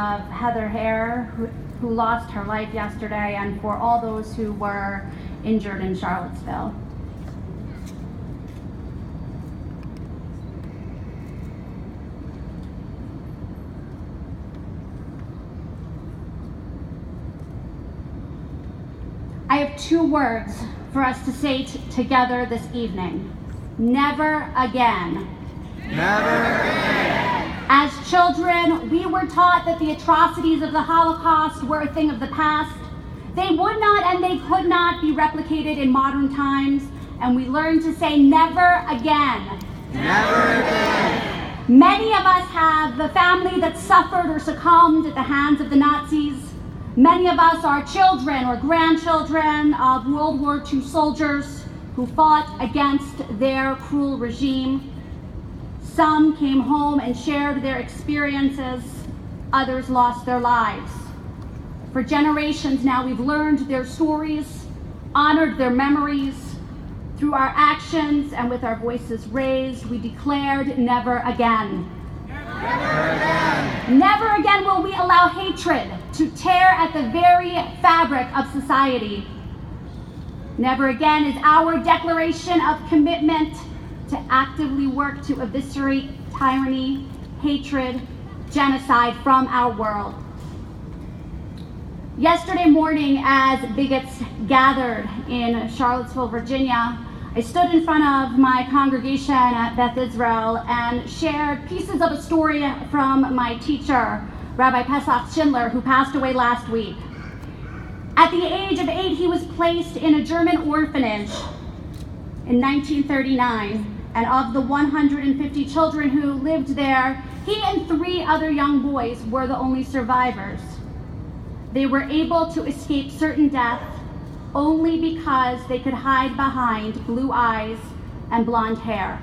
of Heather Hare, who lost her life yesterday, and for all those who were injured in Charlottesville. I have two words for us to say together this evening. Never again. Never again. As children, we were taught that the atrocities of the Holocaust were a thing of the past. They would not and they could not be replicated in modern times, and we learned to say never again. Never again. Many of us have the family that suffered or succumbed at the hands of the Nazis. Many of us are children or grandchildren of World War II soldiers who fought against their cruel regime. Some came home and shared their experiences. Others lost their lives. For generations now, we've learned their stories, honored their memories. Through our actions and with our voices raised, we declared never again. Never again. Never again will we allow hatred to tear at the very fabric of society. Never again is our declaration of commitment to actively work to eviscerate tyranny, hatred, genocide from our world. Yesterday morning, as bigots gathered in Charlottesville, Virginia, I stood in front of my congregation at Beth Israel and shared pieces of a story from my teacher, Rabbi Pesach Schindler, who passed away last week. At the age of 8, he was placed in a German orphanage in 1939, and of the 150 children who lived there, he and 3 other young boys were the only survivors. They were able to escape certain death only because they could hide behind blue eyes and blonde hair.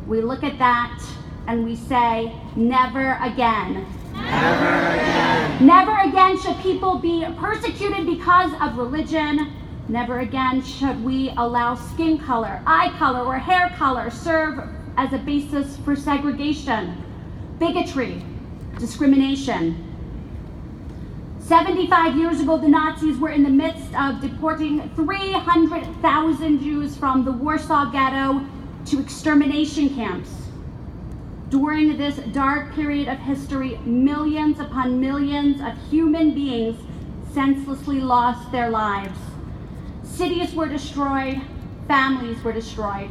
We look at that and we say, never again. Never again. Never again should people be persecuted because of religion. Never again should we allow skin color, eye color, or hair color serve as a basis for segregation, bigotry, discrimination. 75 years ago, the Nazis were in the midst of deporting 300,000 Jews from the Warsaw Ghetto to extermination camps. During this dark period of history, millions upon millions of human beings senselessly lost their lives. Cities were destroyed, families were destroyed.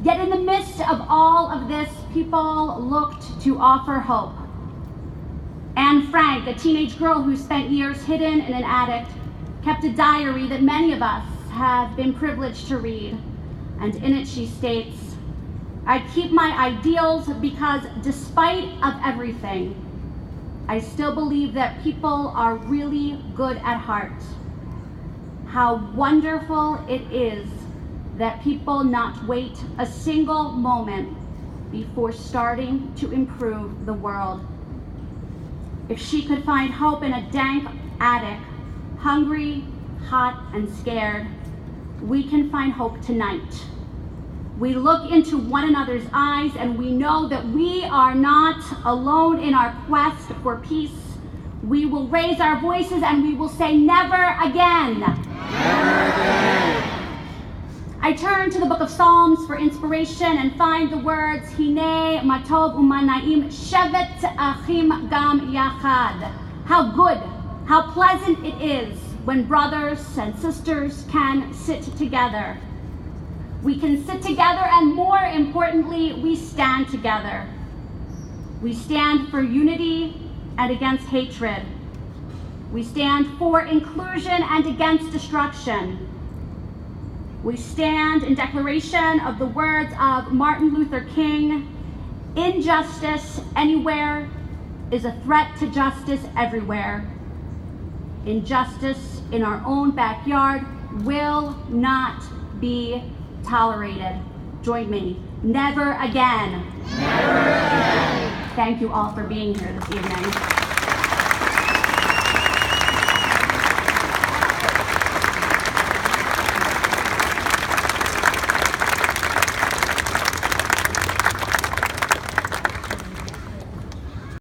Yet in the midst of all of this, people looked to offer hope. Anne Frank, a teenage girl who spent years hidden in an attic, kept a diary that many of us have been privileged to read. And in it she states, "I keep my ideals because despite of everything, I still believe that people are really good at heart. How wonderful it is that people not wait a single moment before starting to improve the world." If she could find hope in a dank attic, hungry, hot, and scared, we can find hope tonight. We look into one another's eyes and we know that we are not alone in our quest for peace. We will raise our voices and we will say never again. Never again. I turn to the book of Psalms for inspiration and find the words, Hine matov umanaim shevet achim gam yachad. How good, how pleasant it is when brothers and sisters can sit together. We can sit together and more importantly, we stand together. We stand for unity and against hatred. We stand for inclusion and against destruction. We stand in declaration of the words of Martin Luther King, "Injustice anywhere is a threat to justice everywhere. Injustice in our own backyard will not be tolerated." Join me. Never again. Never again. Thank you all for being here this evening.